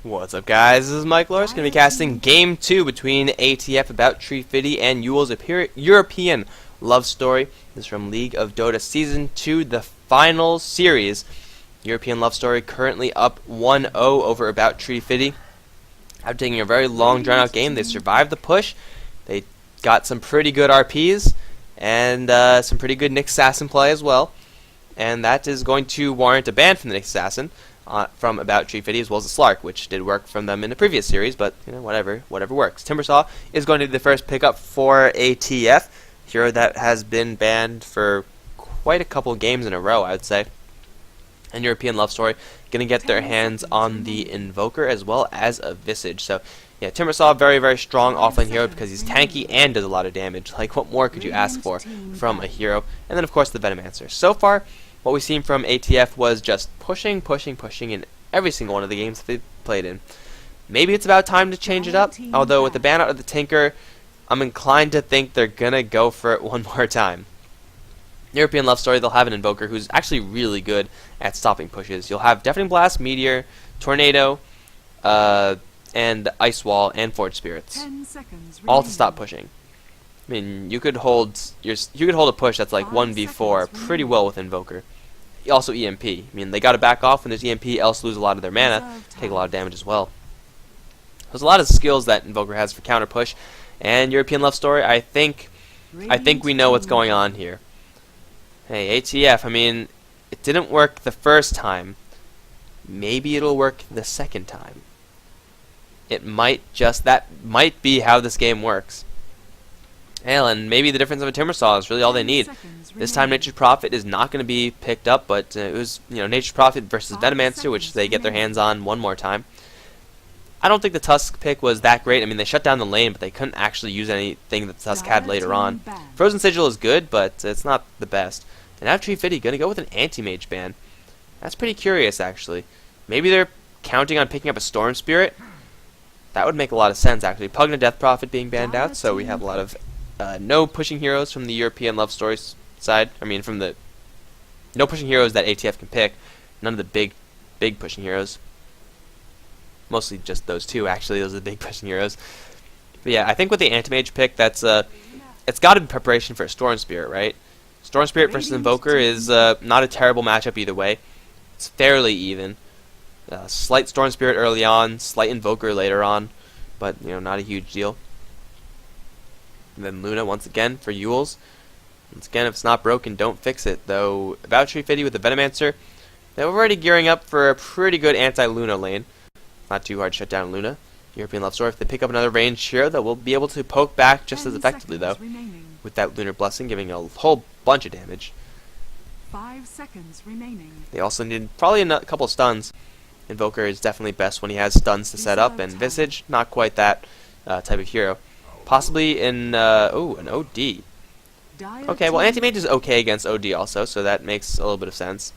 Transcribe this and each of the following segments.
What's up, guys? This is Mike Lors, going to be casting Game 2 between ATF About Tree Fitty and Yule's European Love Story. This is from League of Dota Season 2, the final series. European Love Story currently up 1-0 over About Tree Fitty. After taking a very long, drawn-out game, they survived the push. They got some pretty good RPs and some pretty good Nyx Assassin play as well. And that is going to warrant a ban from the Nyx Assassin. From About Tree Fitty, as well as the Slark, which did work from them in the previous series, but you know, whatever works. Timbersaw is going to be the first pickup for ATF, hero that has been banned for quite a couple games in a row, I would say. And European Love Story going to get their hands on the Invoker as well as a Visage. So yeah, Timbersaw, very, very strong offlane hero because he's tanky and does a lot of damage. Like, what more could you ask for from a hero? And then of course the Venomancer. So far, what we've seen from ATF was just pushing in every single one of the games that they've played in. Maybe it's about time to change it up, although with the ban out of the Tinker, I'm inclined to think they're going to go for it one more time. European Love Story, they'll have an Invoker who's actually really good at stopping pushes. You'll have Deafening Blast, Meteor, Tornado, and Ice Wall, and Forge Spirits, all to stop pushing. I mean, you could hold a push that's like 1v4 pretty well with Invoker. Also EMP. I mean, they got to back off when there's EMP, else lose a lot of their mana, take a lot of damage as well. There's a lot of skills that Invoker has for counter push, and European Love Story, I think we know what's going on here. Hey, ATF, I mean, it didn't work the first time. Maybe it'll work the second time. That might be how this game works. Hell, and maybe the difference of a Timbersaw is really all they need. This time Nature's Prophet is not going to be picked up, but it was, Nature's Prophet versus Venomancer, which they get their hands on one more time. I don't think the Tusk pick was that great. I mean, they shut down the lane, but they couldn't actually use anything that the Tusk had later on. Frozen Sigil is good, but it's not the best. And About Tree Fitty going to go with an Anti-Mage ban. That's pretty curious, actually. Maybe they're counting on picking up a Storm Spirit. That would make a lot of sense, actually. Pugna Death Prophet being banned out, so we have a lot of no pushing heroes from the European Love Story side. I mean, from the no pushing heroes that ATF can pick. None of the big pushing heroes. Mostly just those two, actually. Those are the big pushing heroes. But yeah, I think with the Anti-Mage pick, it's got to be preparation for a Storm Spirit, right? Storm Spirit versus Invoker is not a terrible matchup either way. It's fairly even. Slight Storm Spirit early on, slight Invoker later on, but not a huge deal. And then Luna once again for Yules. Once again, if it's not broken, don't fix it. Though About Tree Fitty with the Venomancer, they're already gearing up for a pretty good anti-Luna lane. Not too hard to shut down Luna. European Love Story, if they pick up another ranged hero, that will be able to poke back just as effectively, though, with that Lunar Blessing giving a whole bunch of damage. 5 seconds remaining. They also need probably a couple of stuns. Invoker is definitely best when he has stuns to set up, and Visage, not quite that type of hero. Possibly in, an OD. Okay, well, Anti-Mage is okay against OD also, so that makes a little bit of sense.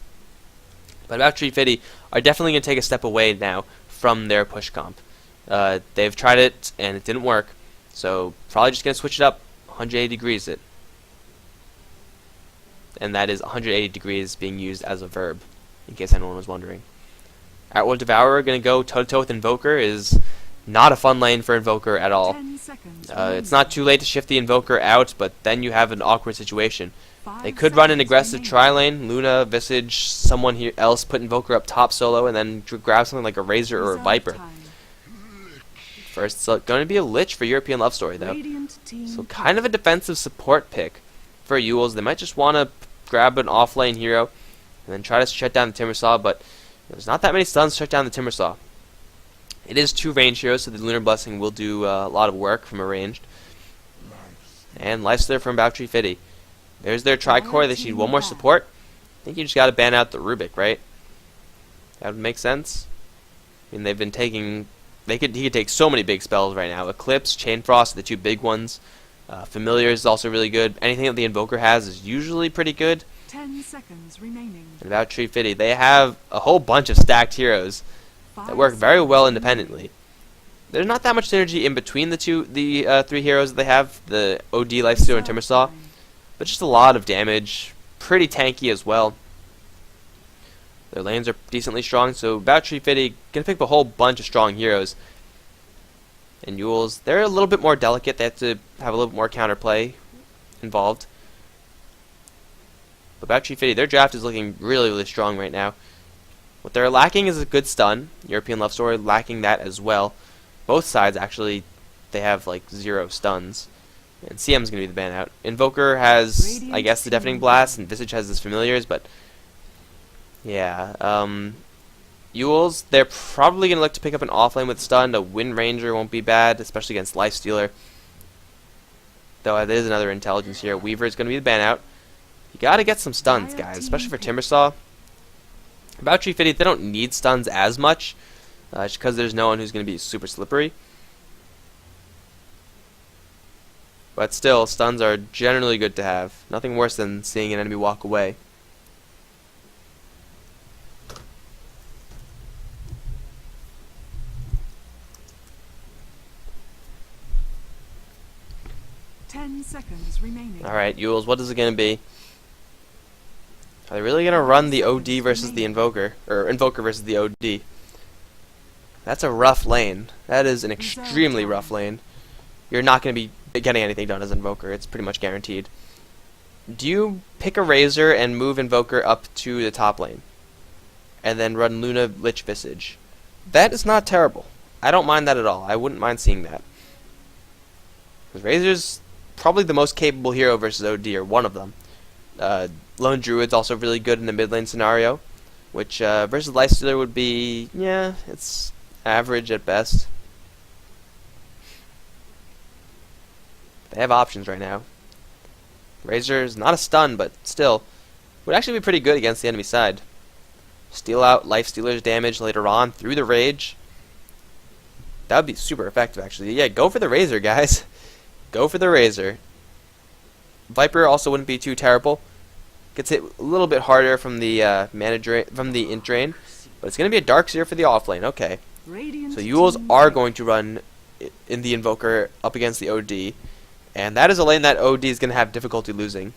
But About Tree Fitty are definitely going to take a step away now from their push comp. They've tried it, and it didn't work, so probably just going to switch it up, 180 degrees it. And that is 180 degrees being used as a verb, in case anyone was wondering. Outward Devourer going to go toe-to-toe with Invoker is not a fun lane for Invoker at all. It's not too late to shift the Invoker out, but then you have an awkward situation. They could run an aggressive tri-lane, Luna, Visage, someone else put Invoker up top solo, and then grab something like a Razor or a Viper. First, it's going to be a Lich for European Love Story, though. So kind of a defensive support pick for Yules. They might just want to grab an offlane hero and then try to shut down the Timbersaw, but there's not that many stuns to shut down the Timbersaw. It is 2 ranged heroes, so the Lunar Blessing will do a lot of work from a ranged. And Lifestealer from About Tree Fitty. There's their Tricore. They need one more support. I think you just got to ban out the Rubik, right? That would make sense. I mean, they've been taking... He could take so many big spells right now. Eclipse, Chain Frost, the 2 big ones. Familiar is also really good. Anything that the Invoker has is usually pretty good. 10 seconds remaining. And About Tree Fitty, they have a whole bunch of stacked heroes that work very well independently. There's not that much synergy in between the 3 heroes that they have, the OD, Lifestealer, and Timbersaw, but just a lot of damage, pretty tanky as well. Their lanes are decently strong, so about Tree Fitty gonna pick up a whole bunch of strong heroes. And Yules, they're a little bit more delicate. They have to have a little bit more counterplay involved. But about Tree Fitty, their draft is looking really, really strong right now. What they're lacking is a good stun. European Love Story lacking that as well. Both sides actually, they have like 0 stuns. And CM's going to be the ban out. Invoker has, I guess, the Deafening Blast, and Visage has his Familiars, but yeah. Yules, they're probably going to look to pick up an offlane with stun. A Wind Ranger won't be bad, especially against Lifestealer. Though there's another intelligence here. Weaver is going to be the ban out. You got to get some stuns, guys, especially for Timbersaw. About Tree Fitty, they don't need stuns as much, just because there's no one who's going to be super slippery. But still, stuns are generally good to have. Nothing worse than seeing an enemy walk away. Seconds remaining. Alright, Yules, what is it going to be? Are they really going to run the OD versus the Invoker? Or Invoker versus the OD? That's a rough lane. That is an extremely rough lane. You're not going to be getting anything done as Invoker. It's pretty much guaranteed. Do you pick a Razor and move Invoker up to the top lane? And then run Luna Lich Visage? That is not terrible. I don't mind that at all. I wouldn't mind seeing that. Because Razor's probably the most capable hero versus OD, or one of them. Lone Druid's also really good in the mid lane scenario, which versus Lifestealer would be, yeah, it's average at best. They have options right now. Razor's not a stun, but still would actually be pretty good against the enemy side. Steal out Lifestealer's damage later on through the Rage. That would be super effective, actually. Yeah, go for the Razor, guys. Go for the Razor. Viper also wouldn't be too terrible. Gets hit a little bit harder from the from the int drain, but it's going to be a Darkseer for the offlane. Okay. So Yules are going to run in the Invoker up against the OD, and that is a lane that OD is going to have difficulty losing.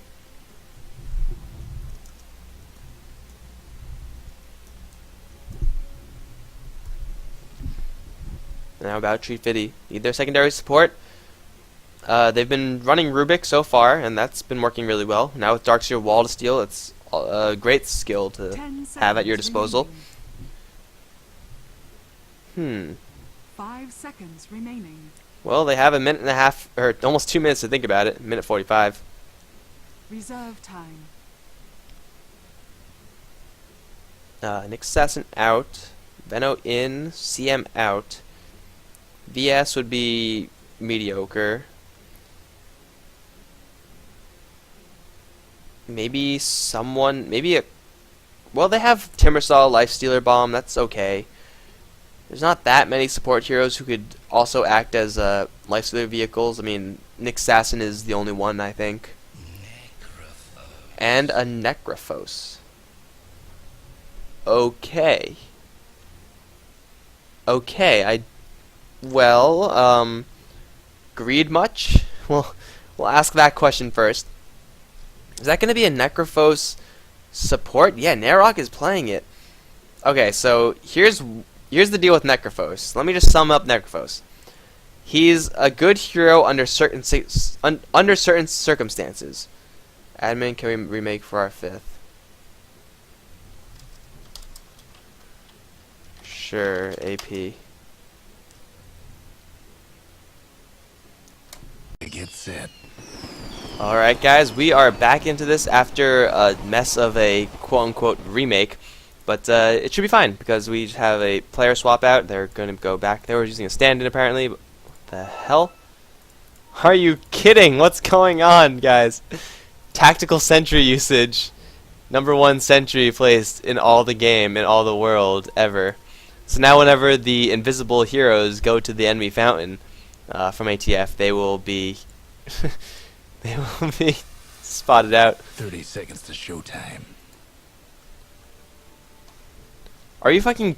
Now about Tree Fitty. Need their secondary support. They've been running Rubik so far, and that's been working really well. Now with Darkseer Wall to Steal, it's a great skill to have at your disposal. 5 seconds remaining. Well, they have a minute and a half, or almost 2 minutes to think about it. Minute 45. Reserve time. Nick Assassin out. Veno in. CM out. VS would be mediocre. Maybe someone, well, they have Timbersaw, Lifestealer Bomb, that's okay. There's not that many support heroes who could also act as Lifestealer vehicles. I mean, Nick Assassin is the only one, I think. And a Necrophos. Okay. Okay, Greed much? Well, we'll ask that question first. Is that going to be a Necrophos support? Yeah, Narok is playing it. Okay, so here's the deal with Necrophos. Let me just sum up Necrophos. He's a good hero under certain circumstances. Admin, can we remake for our 5th? Sure, AP. Get set. Alright guys, we are back into this after a mess of a quote-unquote remake, but it should be fine because we just have a player swap out. They're going to go back. They were using a stand-in apparently. But what the hell? Are you kidding? What's going on, guys? Tactical sentry usage. #1 sentry placed in all the game, in all the world, ever. So now whenever the invisible heroes go to the enemy fountain from ATF, they will be... they will be spotted out. 30 seconds to showtime. Are you fucking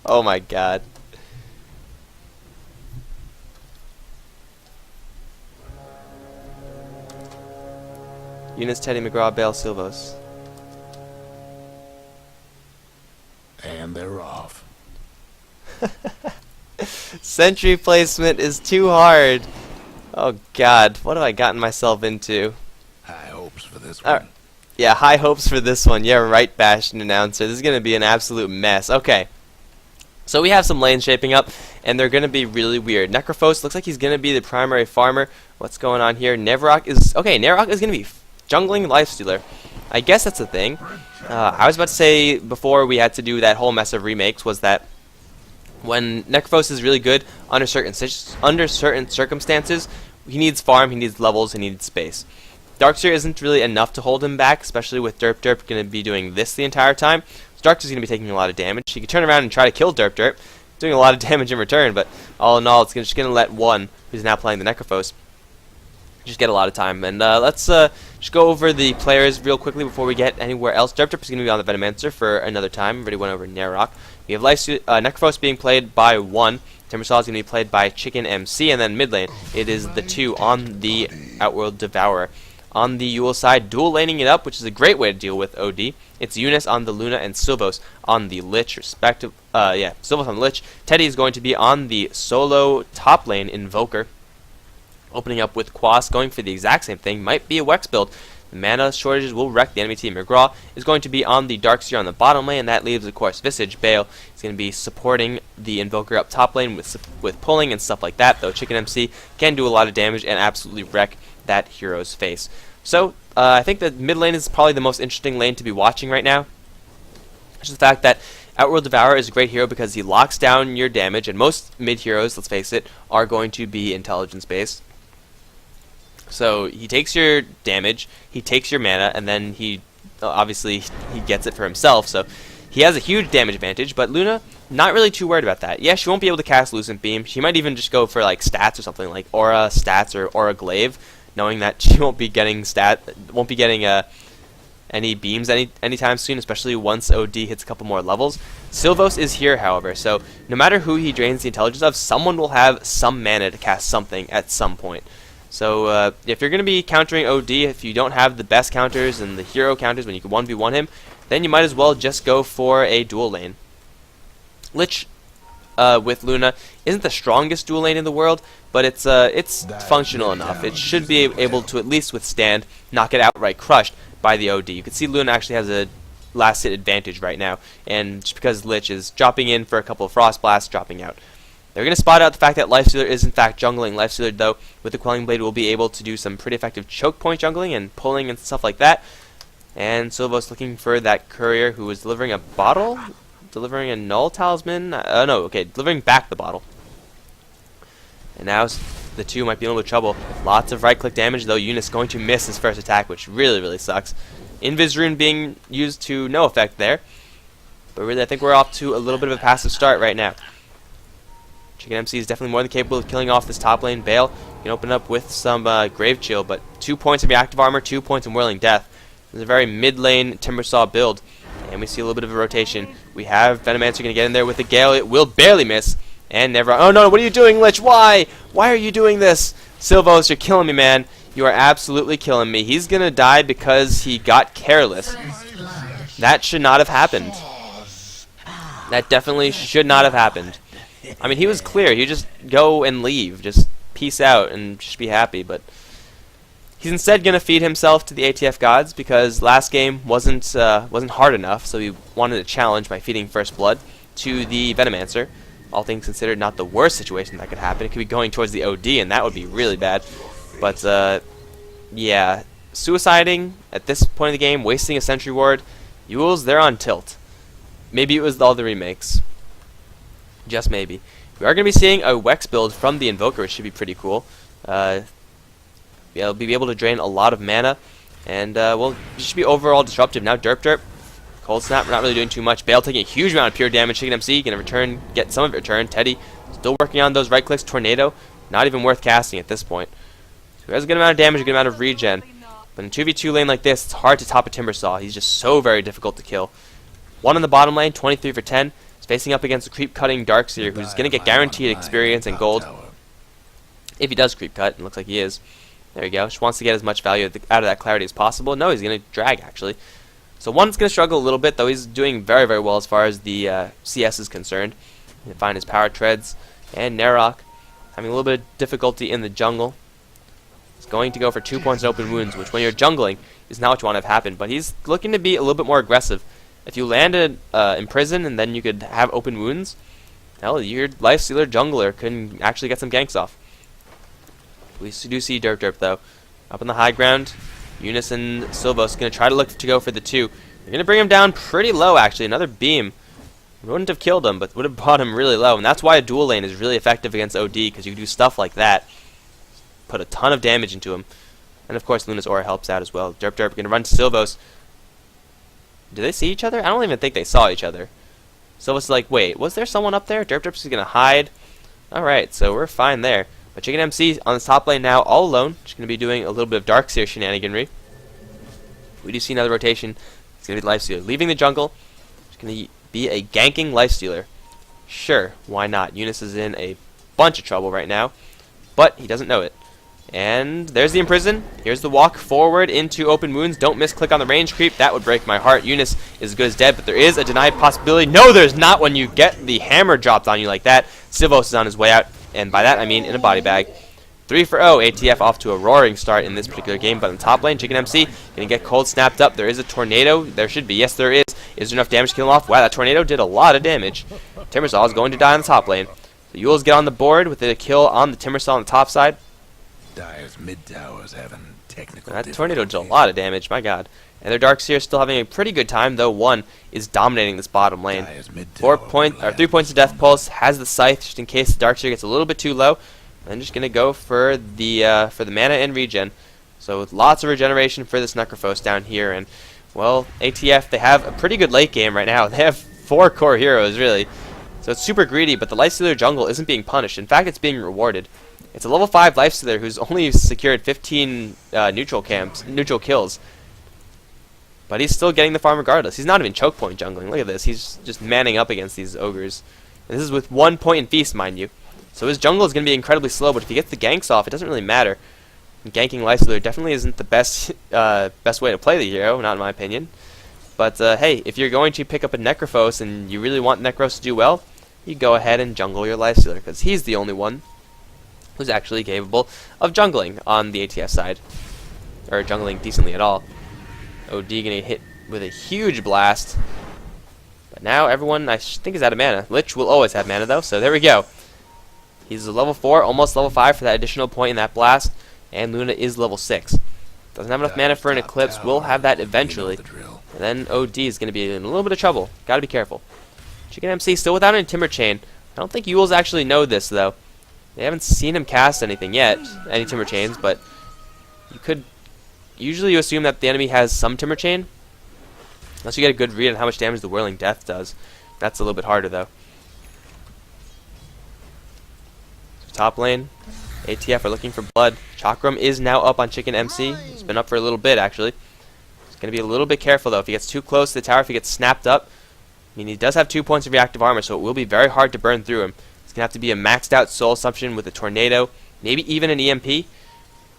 Oh my god. Eunice, Teddy, McGraw, Bale, Silvos. And they're off. Sentry placement is too hard. Oh god, what have I gotten myself into? High hopes for this Alright. one. Yeah, high hopes for this one. Yeah, right, Bastion announcer. This is going to be an absolute mess. Okay. So we have some lanes shaping up, and they're going to be really weird. Necrophos looks like he's going to be the primary farmer. What's going on here? Nevrok is... Okay, Nevrok is going to be jungling Lifestealer. I guess that's a thing. I was about to say before we had to do that whole mess of remakes was that when Necrophos is really good under certain circumstances, he needs farm, he needs levels, he needs space. Darkseer isn't really enough to hold him back, especially with Derp Derp going to be doing this the entire time. So Darkseer's going to be taking a lot of damage. He can turn around and try to kill Derp Derp, doing a lot of damage in return, but all in all, it's just going to let one, who's now playing the Necrophos, just get a lot of time. And let's just go over the players real quickly before we get anywhere else. Derp Derp is going to be on the Venomancer for another time. Already went over Narok. We have Necrophos being played by 1. Timbersaw is going to be played by Chicken MC, and then mid lane, it is the 2 on the Outworld Devourer. On the Yule side, dual laning it up, which is a great way to deal with OD. It's Eunice on the Luna and Silvos on the Lich, Silvos on the Lich. Teddy is going to be on the solo top lane Invoker. Opening up with Quas, going for the exact same thing. Might be a Wex build. The mana shortages will wreck the enemy team. McGraw is going to be on the Darkseer on the bottom lane, and that leaves, of course, Visage. Bale is going to be supporting the Invoker up top lane with pulling and stuff like that, though Chicken MC can do a lot of damage and absolutely wreck that hero's face. So, I think that mid lane is probably the most interesting lane to be watching right now. Just the fact that Outworld Devourer is a great hero because he locks down your damage, and most mid heroes, let's face it, are going to be intelligence based. So he takes your damage, he takes your mana, and then he obviously he gets it for himself. So he has a huge damage advantage, but Luna not really too worried about that. Yeah, she won't be able to cast Lucent Beam. She might even just go for like stats or something like Aura stats or Aura Glaive, knowing that she won't be getting any beams anytime soon, especially once OD hits a couple more levels. Silvos is here, however, so no matter who he drains the intelligence of, someone will have some mana to cast something at some point. So if you're going to be countering OD, if you don't have the best counters and the hero counters when you can 1v1 him, then you might as well just go for a dual lane. Lich with Luna isn't the strongest dual lane in the world, but it's functional enough. It should be able to at least withstand, not get outright crushed by the OD. You can see Luna actually has a last hit advantage right now, and just because Lich is dropping in for a couple of Frost Blasts, dropping out. They're going to spot out the fact that Lifestealer is in fact jungling. Lifestealer, though, with the Quelling Blade will be able to do some pretty effective choke point jungling and pulling and stuff like that. And Silvos looking for that courier who is delivering a bottle? Delivering a null talisman? No, okay, delivering back the bottle. And now the 2 might be in a little bit of trouble. Lots of right-click damage, though Eunice going to miss his first attack, which really, really sucks. Invis Rune being used to no effect there. But really, I think we're off to a little bit of a passive start right now. Chicken MC is definitely more than capable of killing off this top lane. Bale can open up with some Grave Chill, but 2 points in reactive armor, 2 points in Whirling Death. This is a very mid-lane Timbersaw build, and we see a little bit of a rotation. We have Venomancer going to get in there with the Gale. It will barely miss, and never... Oh no, what are you doing, Lich? Why? Why are you doing this? Silvos, you're killing me, man. You are absolutely killing me. He's going to die because he got careless. That should not have happened. That definitely should not have happened. I mean, he was clear. You just go and leave. Just peace out and just be happy. But he's instead going to feed himself to the ATF gods because last game wasn't hard enough. So he wanted a challenge by feeding First Blood to the Venomancer. All things considered, not the worst situation that could happen. It could be going towards the OD, and that would be really bad. But yeah, suiciding at this point of the game, wasting a Sentry Ward. Yules, they're on tilt. Maybe it was all the remakes. Just maybe. We are going to be seeing a Wex build from the Invoker, which should be pretty cool. Yeah, it'll be able to drain a lot of mana, and well, it should be overall disruptive. Now Derp Derp, Cold Snap, we're not really doing too much. Bale taking a huge amount of pure damage. Chicken MC going to get some of it returned. Teddy still working on those right clicks. Tornado, not even worth casting at this point. So he has a good amount of damage, a good amount of regen. But in a 2v2 lane like this, it's hard to top a Timbersaw. He's just so very difficult to kill. 1 in the bottom lane, 23 for 10. He's facing up against a creep-cutting Darkseer, who's going to get guaranteed experience and gold. If he does creep cut, it looks like he is. There you go. Just wants to get as much value out of that clarity as possible. No, he's going to drag, actually. So one's going to struggle a little bit, though he's doing very, very well as far as the CS is concerned. You find his power treads. And Narok having a little bit of difficulty in the jungle. He's going to go for 2 points in open wounds, which when you're jungling is not what you want to have happen. But he's looking to be a little bit more aggressive. If you landed in prison and then you could have open wounds, hell, your Lifestealer jungler can actually get some ganks off. We do see Derp though. Up on the high ground, Eunice and Silvos going to try to look to go for the 2. They're going to bring him down pretty low, actually. Another beam. Wouldn't have killed him, but would have brought him really low. And that's why a dual lane is really effective against OD, because you can do stuff like that. Put a ton of damage into him. And of course, Luna's Aura helps out as well. Derp going to run to Silvos. Do they see each other? I don't even think they saw each other. Silvos is like, wait, was there someone up there? Derp is going to hide. Alright, so we're fine there. But Chicken MC on the top lane now, all alone. Just going to be doing a little bit of Darkseer shenaniganry. We do see another rotation. It's going to be Lifestealer leaving the jungle. It's going to be a ganking Lifestealer. Sure, why not? Eunice is in a bunch of trouble right now, but he doesn't know it. And there's the Imprison. Here's the walk forward into open wounds. Don't misclick on the range creep. That would break my heart. Eunice is as good as dead, but there is a denied possibility. No, there's not when you get the hammer dropped on you like that. Silvos is on his way out, and by that I mean in a body bag. 3 for 0. ATF off to a roaring start in this particular game, but in the top lane, Chicken MC going to get cold snapped up. There is a tornado. There should be. Yes, there is. Is there enough damage to kill him off? Wow, that tornado did a lot of damage. Timbersaw is going to die on the top lane. The Yules get on the board with a kill on the Timbersaw on the top side. Dire's mid tower's having technical That tornado did a lot of damage, my god. And their Darkseer is still having a pretty good time, though one is dominating this bottom lane. 3 points of Death Pulse, has the Scythe just in case the Darkseer gets a little bit too low. And just gonna go for the mana and regen. So with lots of regeneration for this Necrophos down here, and well, ATF, they have a pretty good late game right now. They have 4 core heroes really. So it's super greedy, but the Lifestealer jungle isn't being punished. In fact, it's being rewarded. It's a level 5 Lifestealer who's only secured 15 neutral kills. But he's still getting the farm regardless. He's not even choke point jungling. Look at this. He's just manning up against these ogres. And this is with 1 point in feast, mind you. So his jungle is going to be incredibly slow, but if he gets the ganks off, it doesn't really matter. And ganking Lifestealer definitely isn't the best way to play the hero, not in my opinion. But hey, if you're going to pick up a Necrophos and you really want Necros to do well, you go ahead and jungle your Lifestealer, because he's the only one who's actually capable of jungling on the ATF side. Or jungling decently at all. OD gonna hit with a huge blast. But now everyone, I think, is out of mana. Lich will always have mana though, so there we go. He's a level 4, almost level 5 for that additional point in that blast. And Luna is level 6. Doesn't have enough mana for an Eclipse. We'll have that eventually. And then OD is going to be in a little bit of trouble. Gotta be careful. Chicken MC still without any Timber Chain. I don't think Yules actually know this though. They haven't seen him cast anything yet, any Timber Chains, but you could usually assume that the enemy has some Timber Chain. Unless you get a good read on how much damage the Whirling Death does. That's a little bit harder though. Top lane, ATF are looking for blood. Chakram is now up on Chicken MC. It's been up for a little bit actually. He's going to be a little bit careful though. If he gets too close to the tower, if he gets snapped up, I mean, he does have 2 points of reactive armor, so it will be very hard to burn through him. It's going to have to be a maxed out Soul Assumption with a Tornado, maybe even an EMP.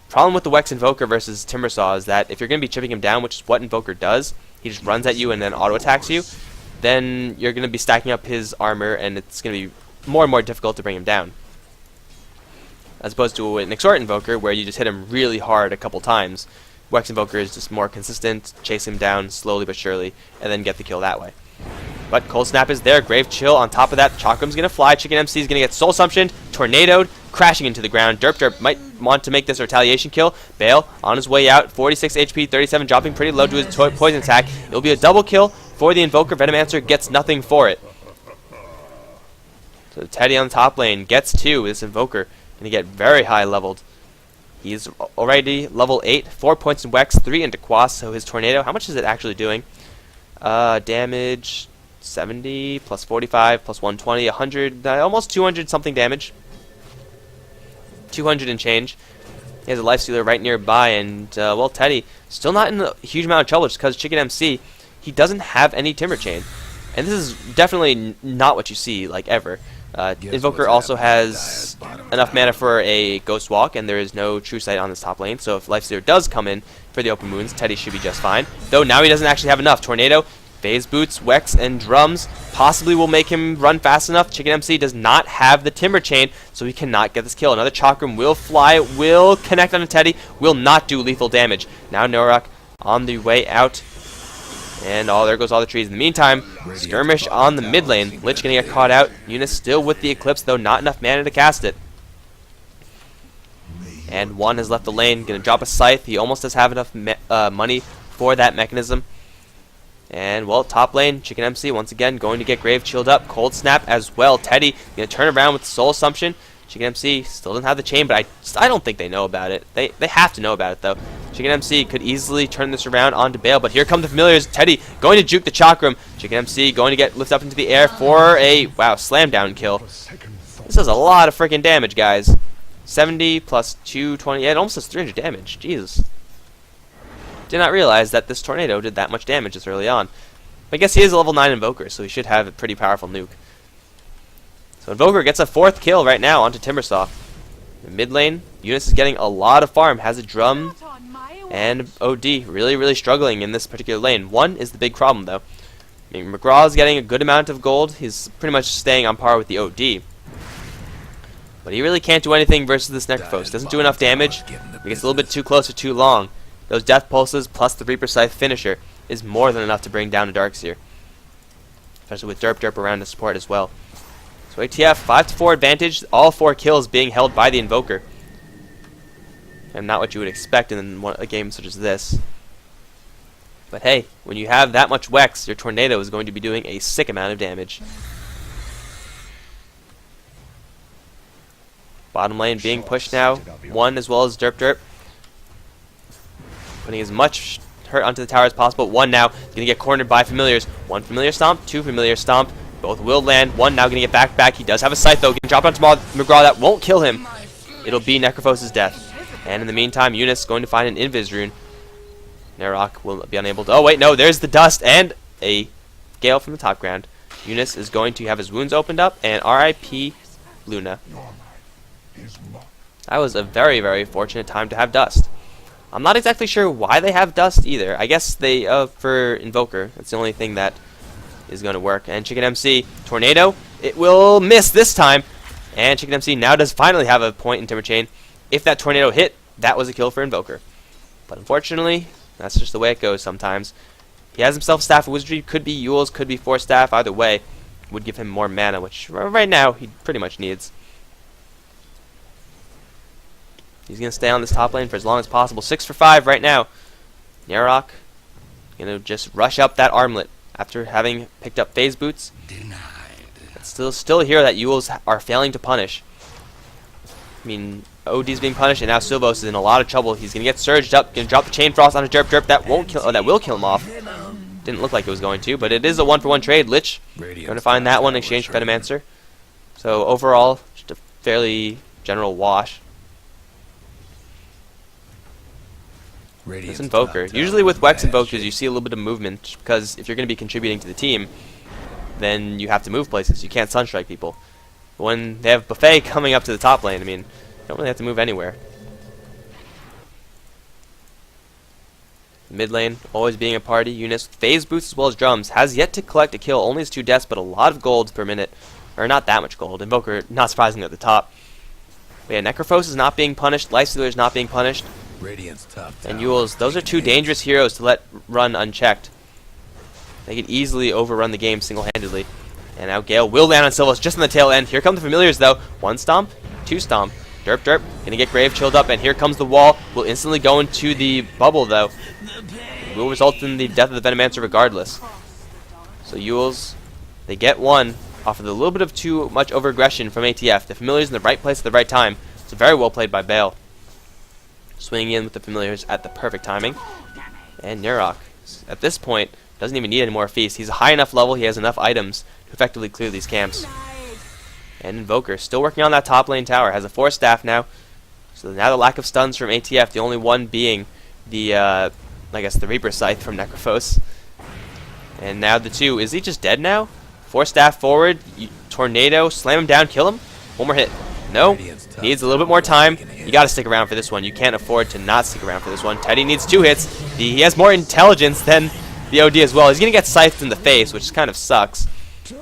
Problem with the Wex Invoker versus Timbersaw is that if you're going to be chipping him down, which is what Invoker does, he just runs at you and then auto attacks you, then you're going to be stacking up his armor and it's going to be more and more difficult to bring him down. As opposed to an Exhort Invoker where you just hit him really hard a couple times. Wex Invoker is just more consistent, chase him down slowly but surely, and then get the kill that way. But Cold Snap is there, Grave Chill on top of that, Chakram's going to fly, Chicken MC is going to get Soul Assumptioned, Tornadoed, crashing into the ground. Derp might want to make this a retaliation kill. Bale on his way out, 46 HP, 37, dropping pretty low to his poison attack. It'll be a double kill for the Invoker. Venomancer gets nothing for it. So Teddy on the top lane gets 2 with this Invoker. Going to get very high leveled. He's already level 8, 4 points in Wex, 3 into Quas, so his Tornado, how much is it actually doing? Damage 70 plus 45 plus 120, 100, almost 200 something damage. 200 and change. He has a Lifestealer right nearby, and well, Teddy still not in a huge amount of trouble just because Chicken MC, he doesn't have any Timber Chain. And this is definitely not what you see, like, ever. Invoker also has enough mana for a Ghost Walk, and there is no True Sight on this top lane, so if Lifestealer does come in for the open wounds, Teddy should be just fine. Though now he doesn't actually have enough. Tornado, Phase Boots, Wex, and Drums possibly will make him run fast enough. Chicken MC does not have the Timber Chain, so he cannot get this kill. Another Chakram will fly, will connect on a Teddy, will not do lethal damage. Now Norok on the way out. And there goes all the trees. In the meantime, skirmish on the mid lane. Lich gonna get caught out. Eunice still with the Eclipse, though not enough mana to cast it. And one has left the lane. Gonna drop a Scythe. He almost does have enough money for that mechanism. And, well, top lane, Chicken MC once again going to get Grave chilled up. Cold Snap as well. Teddy gonna turn around with Soul Assumption. Chicken MC still doesn't have the chain, but I don't think they know about it. They have to know about it, though. Chicken MC could easily turn this around onto Bale, but here come the familiars. Teddy going to juke the Chakram. Chicken MC going to get lifted up into the air for a, wow, slam down kill. This does a lot of freaking damage, guys. 70 plus 220, yeah, it almost does 300 damage. Jesus. Did not realize that this Tornado did that much damage this early on. I guess he is a level 9 Invoker, so he should have a pretty powerful nuke. So Invoker gets a 4th kill right now onto Timbersaw. In mid lane, Eunice is getting a lot of farm, has a drum, and OD really, really struggling in this particular lane. One is the big problem, though. I mean, McGraw is getting a good amount of gold. He's pretty much staying on par with the OD. But he really can't do anything versus this Necrophos. Doesn't do enough damage. He gets a little bit too close for too long. Those Death Pulses plus the Reaper Scythe finisher is more than enough to bring down a Darkseer. Especially with Derp around to support as well. So ATF, 5-4 advantage, all 4 kills being held by the Invoker. And not what you would expect in a game such as this. But hey, when you have that much Wex, your Tornado is going to be doing a sick amount of damage. Bottom lane being pushed now, one as well as Derp. Putting as much hurt onto the tower as possible. One now is going to get cornered by Familiars. One Familiar Stomp, 2 Familiar Stomp. Both will land. One now going to get back. He does have a Scythe though. Going to drop onto McGraw. That won't kill him. It'll be Necrophos' death. And in the meantime, Eunice going to find an Invis rune. Narok will be unable to... Oh wait, no. There's the dust and a Gale from the top ground. Eunice is going to have his wounds opened up. And RIP Luna. That was a very, very fortunate time to have dust. I'm not exactly sure why they have dust either. I guess they, for Invoker, that's the only thing that is going to work. And Chicken MC, Tornado, it will miss this time. And Chicken MC now does finally have a point in Timber Chain. If that Tornado hit, that was a kill for Invoker. But unfortunately, that's just the way it goes sometimes. He has himself Staff of Wizardry, could be Yule's, could be Force Staff, either way. Would give him more mana, which right now he pretty much needs. He's going to stay on this top lane for as long as possible. 6 for 5 right now. Narok going to just rush up that armlet after having picked up Phase Boots. Denied. It's still a hero that Yules are failing to punish. I mean, OD's being punished, and now Silvos is in a lot of trouble. He's going to get surged up, going to drop the Chain Frost on a Derp. That won't kill. Oh, that will kill him off. Didn't look like it was going to, but it is a 1-for-1 trade. Lich going to find that one in exchange for Venomancer. So overall, just a fairly general wash. This Invoker. Usually with Wex Invokers, you see a little bit of movement, because if you're going to be contributing to the team, then you have to move places. You can't Sunstrike people. But when they have Buffet coming up to the top lane, I mean, you don't really have to move anywhere. Mid lane, always being a party. Eunice, Phase Boots as well as Drums, has yet to collect a kill. Only his 2 deaths, but a lot of gold per minute. Or not that much gold. Invoker, not surprisingly, at the top. But yeah, Necrophos is not being punished. Lifestealer is not being punished. And Yules, those are 2 dangerous heroes to let run unchecked. They could easily overrun the game single-handedly. And now Gale will land on Silvos just on the tail end. Here come the Familiars though. 1 stomp, 2 stomp. Derp. Gonna get Grave chilled up, and here comes the wall. Will instantly go into the bubble though. It will result in the death of the Venomancer regardless. So Yules, they get one off of a little bit of too much over-aggression from ATF. The Familiars in the right place at the right time. So very well played by Bale. Swinging in with the Familiars at the perfect timing. And Narok, at this point, doesn't even need any more feasts. He's a high enough level, he has enough items to effectively clear these camps. And Invoker, still working on that top lane tower, has a 4 staff now. So now the lack of stuns from ATF, the only one being the, I guess the Reaper Scythe from Necrophos. And now the 2, is he just dead now? 4 staff forward, Tornado, slam him down, kill him. One more hit. No, needs a little bit more time. You got to stick around for this one. You can't afford to not stick around for this one. Teddy needs 2 hits. He has more intelligence than the OD as well. He's going to get scythed in the face, which kind of sucks. It's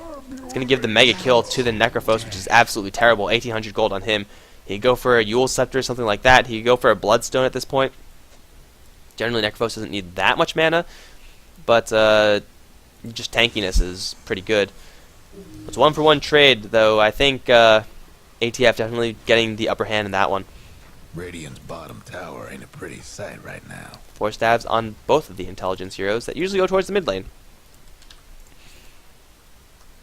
going to give the mega kill to the Necrophos, which is absolutely terrible. 1800 gold on him. He could go for a Yule Scepter or something like that. He could go for a Bloodstone at this point. Generally, Necrophos doesn't need that much mana, but just tankiness is pretty good. It's 1-for-1 trade, though. I think ATF definitely getting the upper hand in that one. Radiant's bottom tower ain't a pretty sight right now. 4 stabs on both of the intelligence heroes that usually go towards the mid lane.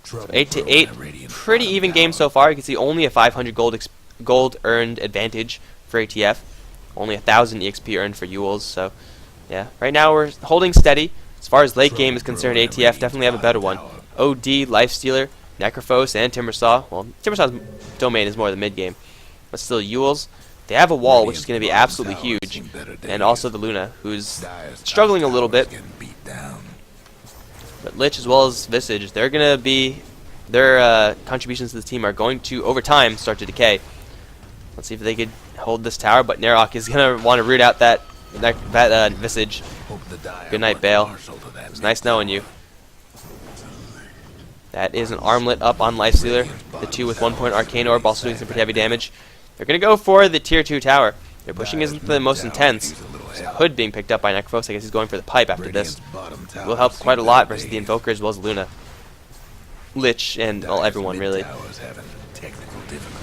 So 8-8, pretty even game so far. You can see only a 500 gold earned advantage for ATF. Only 1,000 EXP earned for Yules. So yeah, right now we're holding steady. As far as late game is concerned, ATF definitely have a better one. OD, Lifestealer, Necrophos, and Timbersaw. Well, Timbersaw's domain is more the mid game, but still Yules. They have a wall, which is going to be absolutely huge, and also the Luna, who's struggling a little bit. But Lich as well as Visage, they're going to be, their contributions to the team are going to, over time, start to decay. Let's see if they could hold this tower, but Narok is going to want to root out that Visage. Good night, Bale. It's nice knowing you. That is an armlet up on Lifestealer. The 2 with 1 point Arcane Orb, also doing some pretty heavy damage. They're going to go for the tier 2 tower. Their pushing isn't the most intense. Hood being picked up by Necrophos. I guess he's going for the pipe after this. Will help quite a lot versus the Invoker as well as Luna. Lich and, well, everyone really.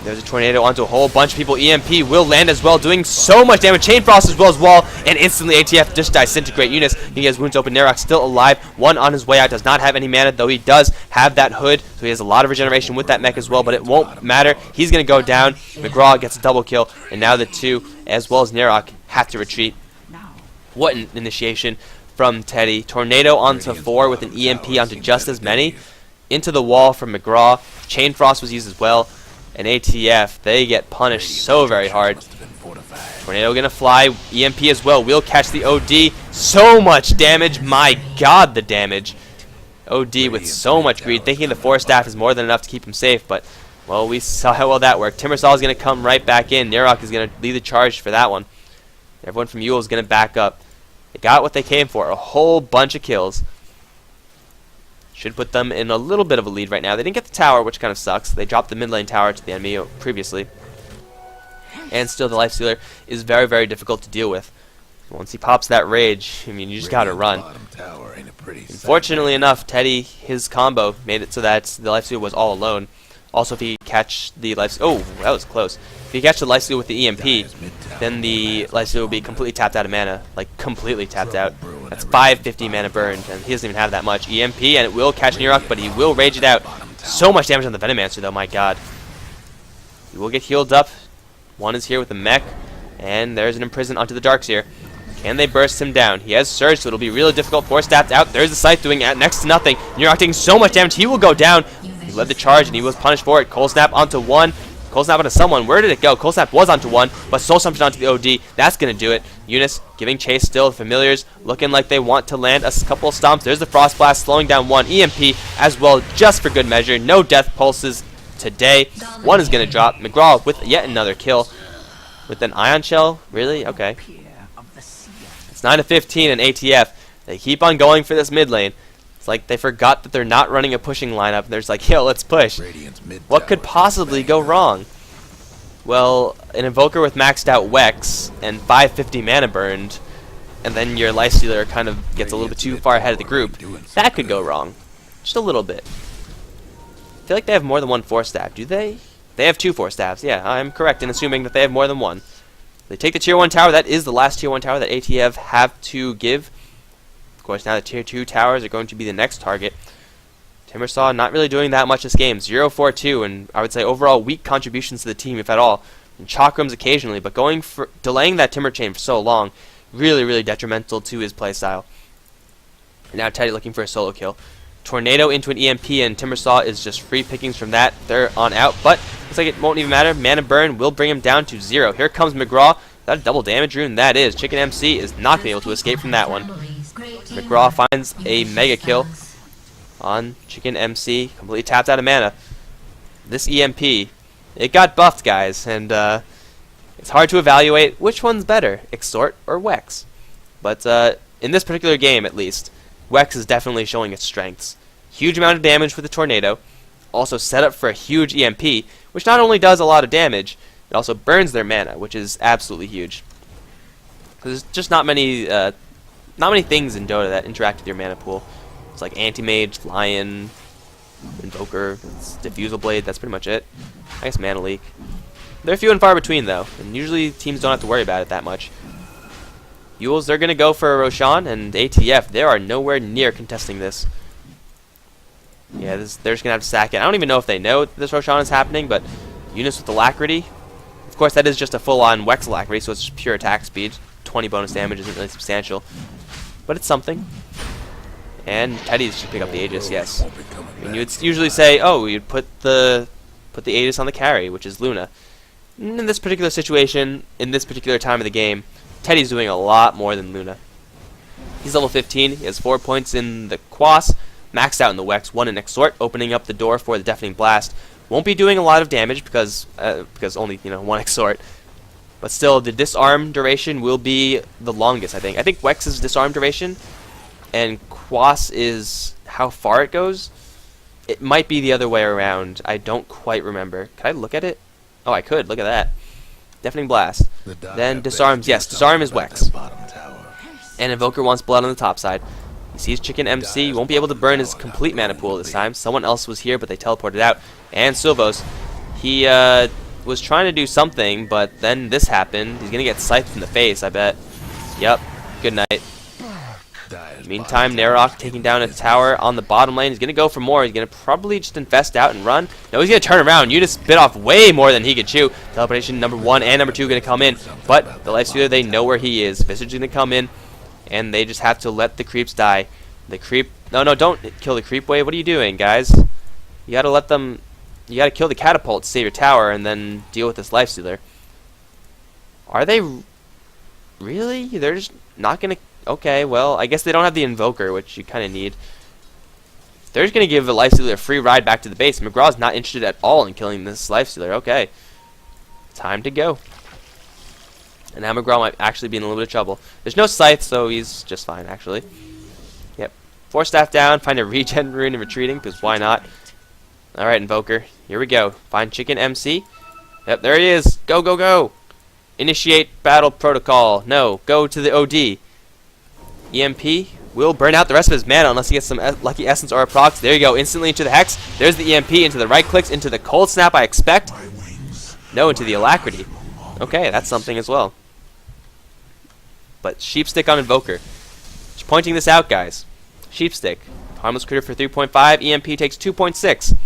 There's a tornado onto a whole bunch of people. EMP will land as well, doing so much damage. Chain Frost as well as Wall, and instantly ATF just disintegrate Eunice. He has wounds open. Narok still alive. 1 on his way out. Does not have any mana, though he does have that hood, so he has a lot of regeneration with that mech as well, but it won't matter. He's going to go down. McGraw gets a double kill, and now the 2, as well as Narok, have to retreat. What an initiation from Teddy. Tornado onto 4 with an EMP onto just as many. Into the wall from McGraw. Chain Frost was used as well. And ATF, they get punished so very hard. Tornado gonna fly. EMP as well. Will catch the OD. So much damage. My god, the damage. OD with so much greed. Thinking the 4 staff is more than enough to keep him safe. But, well, we saw how well that worked. Timbersaw is gonna come right back in. Narok is gonna lead the charge for that one. Everyone from Yule is gonna back up. They got what they came for. A whole bunch of kills. Should put them in a little bit of a lead right now. They didn't get the tower, which kind of sucks. They dropped the mid lane tower to the enemy previously. And still, the Lifestealer is very, very difficult to deal with. Once he pops that rage, I mean, you just gotta run. Unfortunately enough, Teddy, his combo made it so that the Lifestealer was all alone. Also, if he catch the Lifestealer... Oh, that was close. If he catch the Lifestealer with the EMP, then the Lifestealer will be completely tapped out of mana. Like, completely tapped out. That's 550 mana burned, and he doesn't even have that much. EMP, and it will catch Narok, but he will rage it out. So much damage on the Venomancer, though, my god. He will get healed up. 1 is here with the mech, and there's an Imprison onto the Darkseer. Can they burst him down? He has Surge, so it'll be really difficult. 4 stabbed out. There's the Scythe doing next to nothing. Narok taking so much damage, he will go down. He led the charge, and he was punished for it. Cold Snap onto 1. Cold Snap onto someone. Where did it go? Cold Snap was onto 1, but Soul Sumption onto the OD. That's going to do it. Eunice giving chase still. The Familiars looking like they want to land a couple of stomps. There's the Frost Blast slowing down 1. EMP as well, just for good measure. No death pulses today. 1 is going to drop. McGraw with yet another kill. With an Ion Shell? Really? Okay. It's 9-15 and ATF. They keep on going for this mid lane. It's like they forgot that they're not running a pushing lineup. They're just like, yo, let's push. What could possibly go wrong? Well, an Invoker with maxed out Wex and 550 mana burned, and then your Lifestealer kind of gets a little bit too far ahead of the group. That could go wrong. Just a little bit. I feel like they have more than 1 4-staff. Do they? They have 2 4-staffs. Yeah, I'm correct in assuming that they have more than 1. They take the tier 1 tower. That is the last tier 1 tower that ATF have to give. Of course, now the tier 2 towers are going to be the next target. Timbersaw not really doing that much this game. 0-4-2, and I would say overall weak contributions to the team, if at all. And Chakrams occasionally, but delaying that Timber Chain for so long, really, really detrimental to his playstyle. Now Teddy looking for a solo kill. Tornado into an EMP, and Timbersaw is just free pickings from that. They're on out, but looks like it won't even matter. Mana burn will bring him down to 0. Here comes McGraw. That a double damage rune? That is. Chicken MC is not going to be able to escape from that one. McGraw finds a mega kill on Chicken MC. Completely tapped out of mana. this EMP, it got buffed, guys, and it's hard to evaluate which one's better, Extort or Wex. But in this particular game, at least, Wex is definitely showing its strengths. Huge amount of damage with the Tornado, also set up for a huge EMP, which not only does a lot of damage, it also burns their mana, which is absolutely huge. There's just not many things in Dota that interact with your mana pool. It's like Anti-Mage, Lion, Invoker, Diffusal Blade, that's pretty much it. I guess Mana Leak. They're few and far between, though, and usually teams don't have to worry about it that much. Yules, they're going to go for a Roshan, and ATF, they are nowhere near contesting this. Yeah, they're just going to have to sack it. I don't even know if they know this Roshan is happening, but units with Alacrity. Of course, that is just a full-on Wex Alacrity, so it's just pure attack speed. 20 bonus damage isn't really substantial, but it's something. And Teddy should pick up the Aegis, yes. I mean, you would usually say, oh, you'd put the Aegis on the carry, which is Luna. In this particular situation, in this particular time of the game, Teddy's doing a lot more than Luna. He's level 15, he has 4 points in the Quas, maxed out in the Wex, 1 in Extort, opening up the door for the Deafening Blast. Won't be doing a lot of damage because only 1 Extort. But still, the disarm duration will be the longest, I think. I think Wex's disarm duration and Quas is how far it goes. It might be the other way around. I don't quite remember. Can I look at it? Oh, I could. Look at that. Deafening Blast. Then disarms. Yes, disarm is Wex. And Invoker wants blood on the top side. He sees Chicken MC. Won't be able to burn his complete mana pool this time. Someone else was here, but they teleported out. And Silvos. He was trying to do something, but then this happened. He's going to get scythed in the face, I bet. Yep. Good night. Meantime, Narok taking down a tower on the bottom lane. He's going to go for more. He's going to probably just infest out and run. No, he's going to turn around. You just bit off way more than he could chew. Teleportation number 1 and number 2 going to come in. But the Lifestealer, they know where he is. Visage going to come in, and they just have to let the creeps die. The creep... No, don't kill the creep wave. What are you doing, guys? You got to let them... You got to kill the catapult to save your tower and then deal with this Lifestealer. Are they... Really? They're just not going to... Okay, well, I guess they don't have the Invoker, which you kind of need. They're just going to give a Lifestealer a free ride back to the base. McGraw's not interested at all in killing this Lifestealer. Okay. Time to go. And now McGraw might actually be in a little bit of trouble. There's no Scythe, so he's just fine, actually. Yep. 4 staff down, find a regen rune and retreating, because why not? Alright, Invoker. Here we go. Find Chicken MC. Yep, there he is. Go, go, go. Initiate battle protocol. No, go to the OD. EMP will burn out the rest of his mana unless he gets some lucky essence or a procs. There you go, instantly into the Hex. There's the EMP, into the right clicks, into the Cold Snap, I expect. No, into the Alacrity. Okay, that's something as well. But Sheepstick on Invoker. Just pointing this out, guys. Sheepstick. Harmless critter for 3.5. EMP takes 2.6.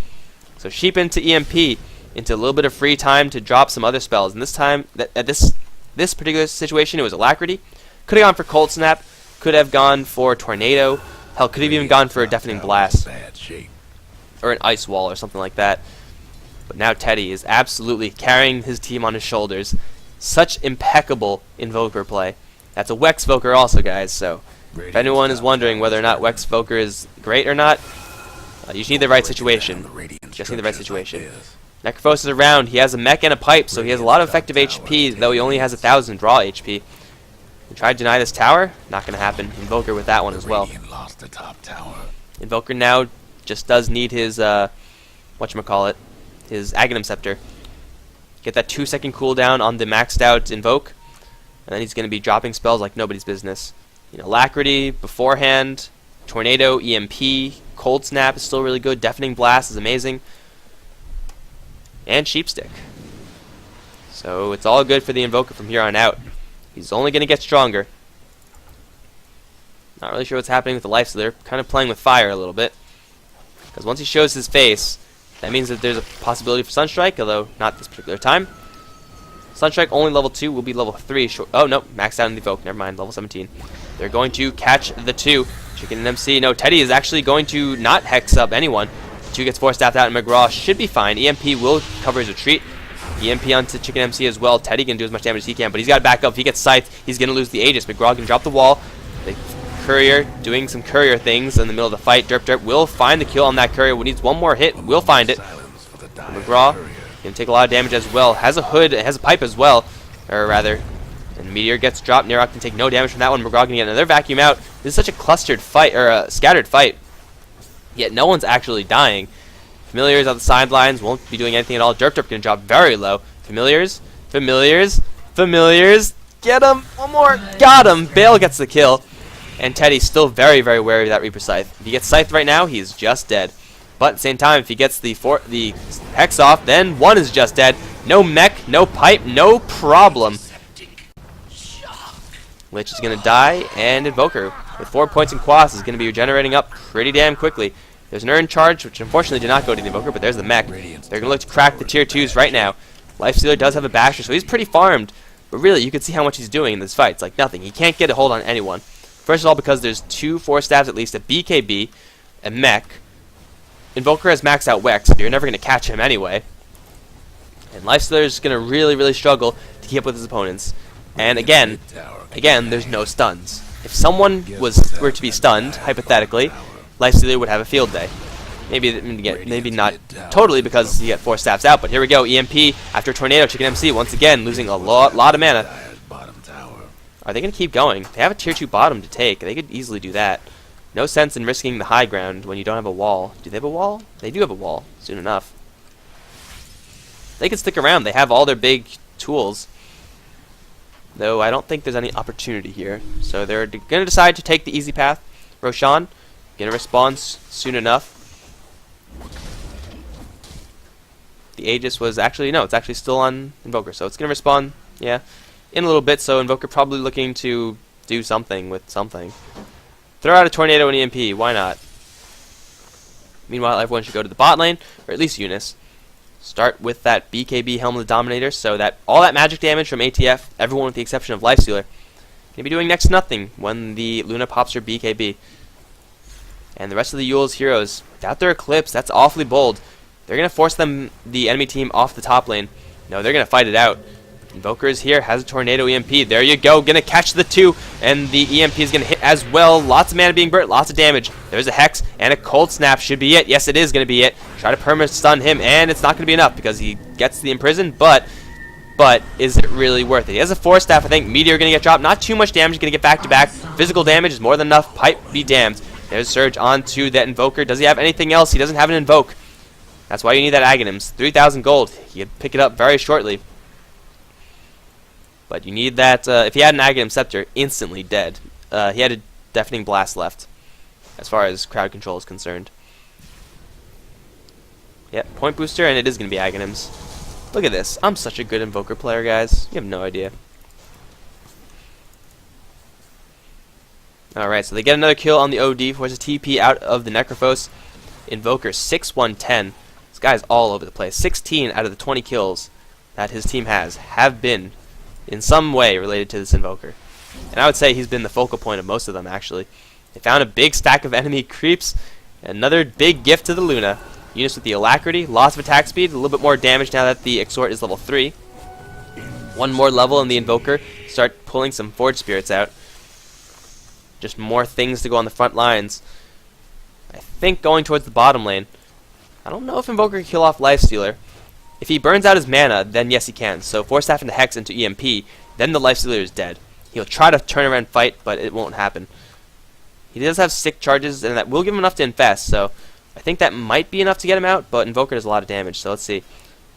So Sheep into EMP, into a little bit of free time to drop some other spells. And this time, at this particular situation, it was Alacrity. Could have gone for Cold Snap. Could have gone for Tornado. Hell, could have even gone for a Deafening Blast. Or an Ice Wall or something like that. But now Teddy is absolutely carrying his team on his shoulders. Such impeccable Invoker play. That's a Wex Voker also, guys. So if anyone is wondering whether or not Wex Voker is great or not, you just need the right situation. Just need the right situation. Necrophos is around. He has a mech and a pipe, so he has a lot of effective HP, though he only has 1,000 raw HP. Try to deny this tower? Not going to happen. Invoker with that one as well. Invoker now just does need his, whatchamacallit, his Aghanim Scepter. Get that 2-second cooldown on the maxed out Invoke, and then he's going to be dropping spells like nobody's business. Alacrity beforehand, Tornado, EMP, Cold Snap is still really good, Deafening Blast is amazing, and Sheepstick. So it's all good for the Invoker from here on out. He's only going to get stronger. Not really sure what's happening with the life, so they're kind of playing with fire a little bit. Because once he shows his face, that means that there's a possibility for Sunstrike, although not this particular time. Sunstrike only level 2, will be level 3. Oh, no, maxed out in the Evoke. Never mind, level 17. They're going to catch the 2. Chicken and MC. No, Teddy is actually going to not hex up anyone. 2 gets 4 staffed out, and McGraw should be fine. EMP will cover his retreat. EMP onto Chicken MC as well. Teddy can do as much damage as he can, but he's got to back up. If he gets Scythed, he's going to lose the Aegis. McGraw can drop the wall. The Courier doing some Courier things in the middle of the fight. Derp will find the kill on that Courier. We need one more hit. We'll find it. McGraw gonna take a lot of damage as well. Has a hood, has a pipe as well, or rather. And Meteor gets dropped. Nerok can take no damage from that one. McGraw can get another vacuum out. This is such a clustered fight, or a scattered fight. Yet no one's actually dying. Familiars on the sidelines won't be doing anything at all. Derp gonna drop very low. Familiars. Get him! One more! Got him! Bale gets the kill. And Teddy's still very, very wary of that Reaper Scythe. If he gets Scythed right now, he's just dead. But at the same time, if he gets the Hex off, then one is just dead. No mech, no pipe, no problem. Lich is going to die, and Invoker, with 4 points in Quas, is going to be regenerating up pretty damn quickly. There's an Urn Charge, which unfortunately did not go to the Invoker, but there's the mech. They're going to look to crack the tier 2s right now. Lifestealer does have a Basher, so he's pretty farmed. But really, you can see how much he's doing in this fight. It's like nothing. He can't get a hold on anyone. First of all, because there's 2 4 stabs at least, a BKB, a mech. Invoker has maxed out Wex, so you're never going to catch him anyway. And Lifestealer is going to really, really struggle to keep up with his opponents. And again, there's no stuns. If someone were to be stunned, hypothetically, Lifestealer would have a field day. Maybe not totally because he got 4 staffs out, but here we go. EMP after Tornado, Chicken MC once again losing a lot of mana. Are they going to keep going? They have a tier 2 bottom to take. They could easily do that. No sense in risking the high ground when you don't have a wall. Do they have a wall? They do have a wall, soon enough. They can stick around. They have all their big tools. Though I don't think there's any opportunity here. So they're going to decide to take the easy path. Roshan, going to respond soon enough. The Aegis was actually, no, it's actually still on Invoker. So it's going to respawn, yeah, in a little bit. So Invoker probably looking to do something with something. Throw out a Tornado and EMP, why not? Meanwhile, everyone should go to the bot lane, or at least Eunice. Start with that BKB Helm of the Dominator, so that all that magic damage from ATF, everyone with the exception of Lifestealer, can be doing next to nothing when the Luna pops her BKB. And the rest of the Yule's heroes, without their Eclipse, that's awfully bold. They're going to force the enemy team off the top lane. No, they're going to fight it out. Invoker is here, has a Tornado EMP. There you go, going to catch the 2, and the EMP is going to hit as well. Lots of mana being burnt, lots of damage. There's a Hex, and a Cold Snap should be it. Yes, it is going to be it. Try to perma-stun him, and it's not going to be enough because he gets the Imprison, but is it really worth it? He has a 4 staff, I think. Meteor going to get dropped. Not too much damage, going to get back-to-back. Physical damage is more than enough. Pipe be damned. There's Surge onto that Invoker. Does he have anything else? He doesn't have an Invoke. That's why you need that Aghanims. 3,000 gold. You can pick it up very shortly. But you need that, if he had an Aghanim Scepter, instantly dead. He had a Deafening Blast left, as far as crowd control is concerned. Yep, point booster, and it is going to be Aghanims. Look at this. I'm such a good Invoker player, guys. You have no idea. Alright, so they get another kill on the OD, forces TP out of the Necrophos. Invoker 6-1-10. This guy's all over the place. 16 out of the 20 kills that his team have been in some way related to this Invoker. And I would say he's been the focal point of most of them, actually. They found a big stack of enemy creeps. Another big gift to the Luna. Eunice with the Alacrity, lots of attack speed, a little bit more damage now that the Exhort is level 3. One more level and the Invoker start pulling some Forge Spirits out. Just more things to go on the front lines. I think going towards the bottom lane. I don't know if Invoker can kill off Lifestealer. If he burns out his mana, then yes he can. So 4 staff into Hex into EMP, then the Lifestealer is dead. He'll try to turn around and fight, but it won't happen. He does have sick charges, and that will give him enough to infest, so I think that might be enough to get him out, but Invoker does a lot of damage, so let's see.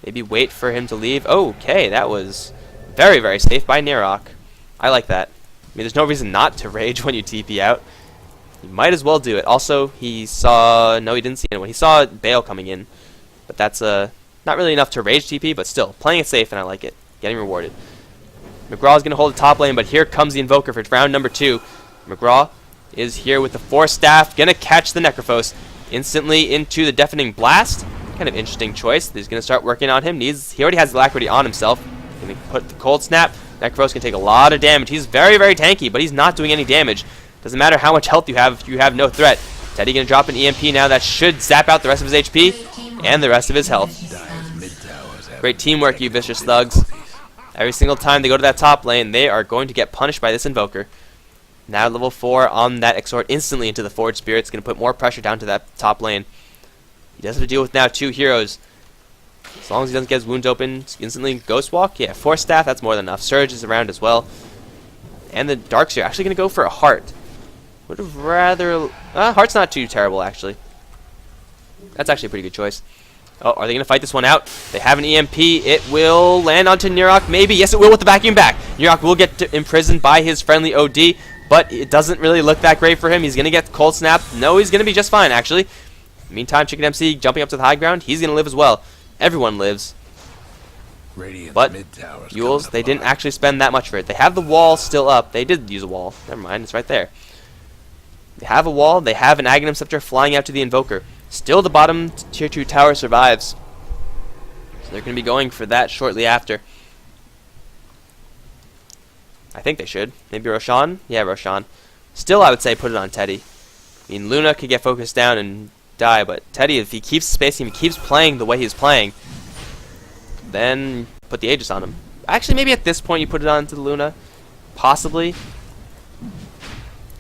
Maybe wait for him to leave. Okay, that was very, very safe by Nerok. I like that. I mean, there's no reason not to rage when you TP out. You might as well do it. Also, he saw... No, he didn't see anyone. He saw Bale coming in, but that's not really enough to rage TP, but still, playing it safe, and I like it. Getting rewarded. McGraw is going to hold the top lane, but here comes the Invoker for round number 2. McGraw is here with the 4 staff, going to catch the Necrophos instantly into the Deafening Blast. Kind of interesting choice. He's going to start working on him. He already has Alacrity on himself. Going to put the Cold Snap. Necrophos can take a lot of damage. He's very, very tanky, but he's not doing any damage. Doesn't matter how much health you have if you have no threat. Teddy going to drop an EMP now that should zap out the rest of his HP and the rest of his health. Great teamwork, you vicious thugs. Every single time they go to that top lane, they are going to get punished by this Invoker. Now level 4 on that Exhort instantly into the Forge Spirit. It's going to put more pressure down to that top lane. He does have to deal with now 2 heroes. As long as he doesn't get his wounds open, instantly Ghost Walk. Yeah, Force Staff, that's more than enough. Surge is around as well. And the Darks are actually going to go for a Heart. Would have rather... Heart's not too terrible, actually. That's actually a pretty good choice. Oh, are they going to fight this one out? They have an EMP. It will land onto Nurok, maybe. Yes, it will with the vacuum back. Nurok will get imprisoned by his friendly OD, but it doesn't really look that great for him. He's going to get Cold Snap. No, he's going to be just fine, actually. Meantime, Chicken MC jumping up to the high ground. He's going to live as well. Everyone lives. But Yules, they didn't actually spend that much for it. They have the wall still up. They did use a wall. Never mind, it's right there. They have a wall. They have an Aghanim Scepter flying out to the Invoker. Still, the bottom tier 2 tower survives. So they're going to be going for that shortly after. I think they should. Maybe Roshan? Yeah, Roshan. Still, I would say put it on Teddy. I mean, Luna could get focused down and die, but Teddy, if he keeps spacing, if he keeps playing the way he's playing, then put the Aegis on him. Actually, maybe at this point you put it on to Luna. Possibly.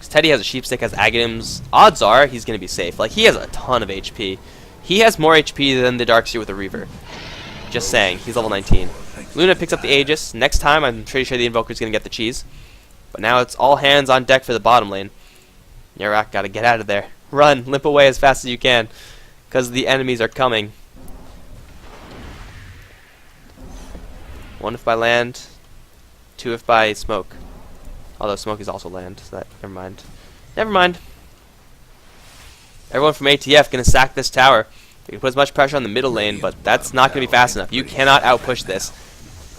Teddy has a Sheepstick, has Aghanims. Odds are he's going to be safe. Like, he has a ton of HP. He has more HP than the Darkseer with a Reaver. Just saying. He's level 19. Luna picks up the Aegis. Next time, I'm pretty sure the Invoker's going to get the cheese. But now it's all hands on deck for the bottom lane. Nurok got to get out of there. Run. Limp away as fast as you can. Because the enemies are coming. 1 if by land. 2 if by smoke. Although smoke is also land, so that, never mind. Never mind. Everyone from ATF gonna sack this tower. You can put as much pressure on the middle lane, but that's not gonna be fast enough. You cannot outpush this.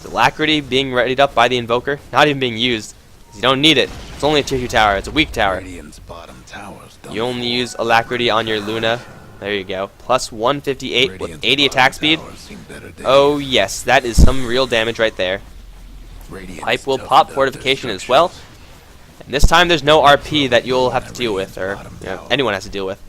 The Alacrity being readied up by the Invoker, not even being used. You don't need it. It's only a tier 2 tower. It's a weak tower. You only use Alacrity on your Luna. There you go. Plus 158 with 80 attack speed. Oh yes, that is some real damage right there. Pipe will pop Fortification as well. And this time there's no RP that you'll have to deal with, or anyone has to deal with.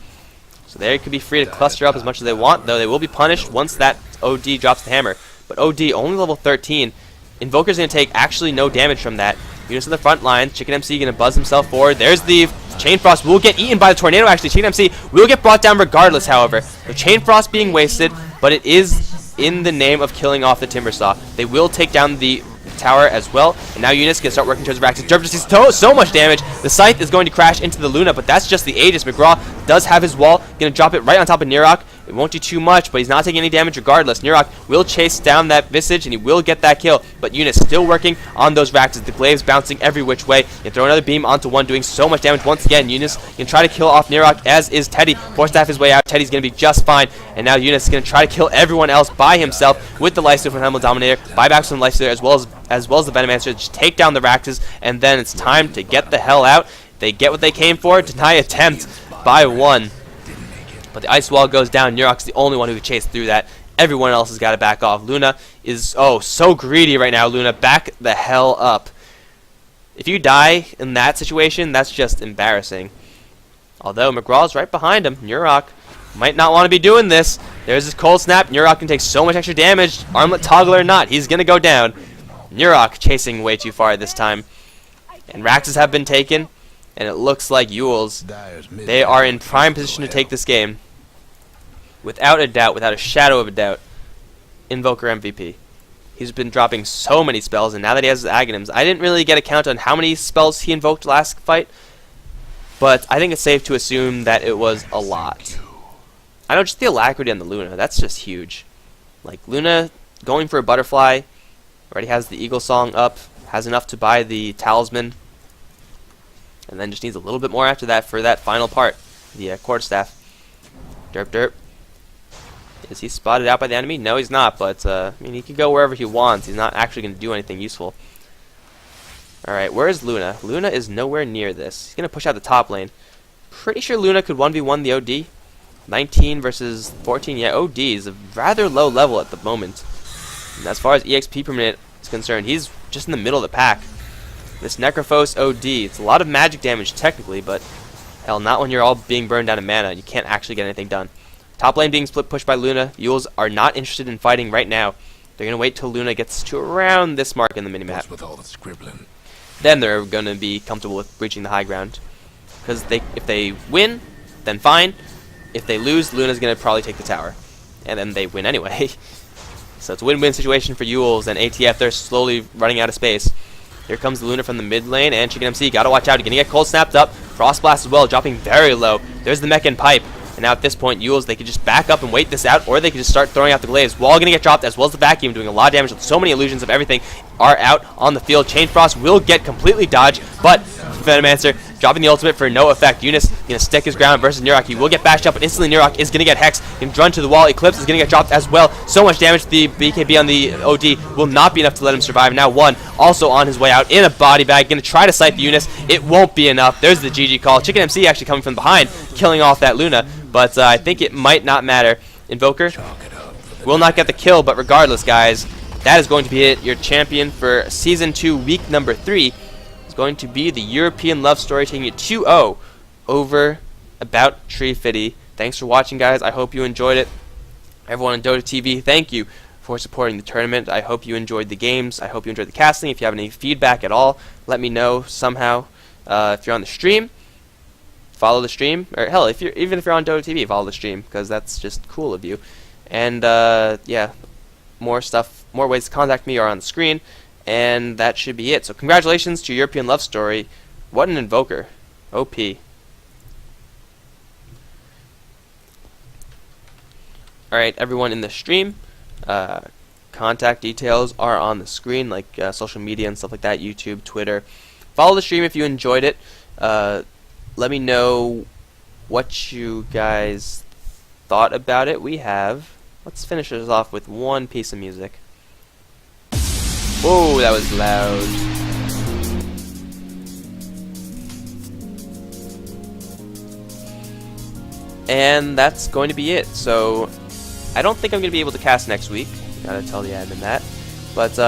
So they could be free to cluster up as much as they want, though they will be punished once that OD drops the hammer. But OD, only level 13. Invoker's going to take actually no damage from that. Units in the front line. Chicken MC going to buzz himself forward. There's the Chain Frost. Will get eaten by the Tornado, actually. Chicken MC will get brought down regardless, however. The Chain Frost being wasted, but it is in the name of killing off the Timbersaw. They will take down the tower as well, and now units can start working towards Raxus. Derp just sees so much damage. The Scythe is going to crash into the Luna, but that's just the Aegis. McGraw does have his wall, gonna drop it right on top of Nurok. It won't do too much, but he's not taking any damage regardless. Nurok will chase down that Visage, and he will get that kill, but units still working on those Raxus. The Glaives bouncing every which way. You throw another beam onto one, doing so much damage. Once again, Eunice can try to kill off Nurok, as is Teddy. Force Staff his way out. Teddy's gonna be just fine, and now Eunice is gonna try to kill everyone else by himself with the Lifesteal from Helmut Dominator. Buybacks from the Lifesteal as well as the Venomancer. Just take down the Raxus, and then it's time to get the hell out. They get what they came for. Deny attempt by 1. But the Ice Wall goes down. Nurok's the only one who could chase through that. Everyone else has got to back off. Luna is, so greedy right now. Luna, back the hell up. If you die in that situation, that's just embarrassing. Although McGraw's right behind him. Nurok might not want to be doing this. There's his Cold Snap. Nurok can take so much extra damage. Armlet Toggle or not, he's going to go down. Nurok chasing way too far this time. And Raxus have been taken. And it looks like Yules, they are in prime position to take this game. Without a doubt, without a shadow of a doubt. Invoker MVP. He's been dropping so many spells, and now that he has his Aghanims, I didn't really get a count on how many spells he invoked last fight, but I think it's safe to assume that it was a lot. I know, just the Alacrity on the Luna, that's just huge. Like, Luna going for a Butterfly, already has the Eagle Song up, has enough to buy the Talisman, and then just needs a little bit more after that for that final part, the Quarterstaff. Derp derp. Is he spotted out by the enemy? No, he's not, but I mean, he can go wherever he wants. He's not actually going to do anything useful. Alright, where is Luna? Luna is nowhere near this. He's going to push out the top lane. Pretty sure Luna could 1v1 the OD. 19 versus 14. Yeah, OD is a rather low level at the moment. And as far as EXP per minute is concerned, he's just in the middle of the pack. This Necrophos OD, it's a lot of magic damage technically, but hell, not when you're all being burned down to mana. You can't actually get anything done. Top lane being split pushed by Luna. Yules are not interested in fighting right now. They're going to wait till Luna gets to around this mark in the minimap. With all the scribbling. Then they're going to be comfortable with breaching the high ground. Because if they win, then fine. If they lose, Luna's going to probably take the tower. And then they win anyway. So it's a win-win situation for Yules and ATF. They're slowly running out of space. Here comes the Luna from the mid lane, and Chicken MC, gotta watch out. You're gonna get cold snapped up. Frost Blast as well, dropping very low. There's the mech and pipe. And now at this point, Yules, they could just back up and wait this out, or they could just start throwing out the glaives. Wall gonna get dropped, as well as the vacuum, doing a lot of damage. With so many illusions of everything are out on the field. Chain Frost will get completely dodged, but Venomancer dropping the ultimate for no effect. Eunice gonna stick his ground versus Nirok. He will get bashed up, but instantly Nirok is gonna get hexed and run to the wall. Eclipse is gonna get dropped as well. So much damage to the BKB on the OD will not be enough to let him survive. Now one also on his way out in a body bag, gonna try to sight the Eunice. It won't be enough. There's the GG call. Chicken MC actually coming from behind, killing off that Luna, but I think it might not matter. Invoker will not get the kill, but regardless, guys, that is going to be it. Your champion for Season 2, Week number 3 is going to be the European Love Story, taking it 2-0 over About Tree Fitty. Thanks for watching, guys. I hope you enjoyed it. Everyone on Dota TV, thank you for supporting the tournament. I hope you enjoyed the games. I hope you enjoyed the casting. If you have any feedback at all, let me know somehow. If you're on the stream, follow the stream, or hell, even if you're on Dota TV, follow the stream, because that's just cool of you. And yeah, more stuff, more ways to contact me are on the screen, and that should be it. So congratulations to European Love Story. What an Invoker. OP. Alright, everyone in the stream, contact details are on the screen, like social media and stuff like that, YouTube, Twitter. Follow the stream if you enjoyed it. Let me know what you guys thought about it. Let's finish this off with one piece of music. Whoa, that was loud. And that's going to be it. So I don't think I'm going to be able to cast next week. Gotta tell the admin that. But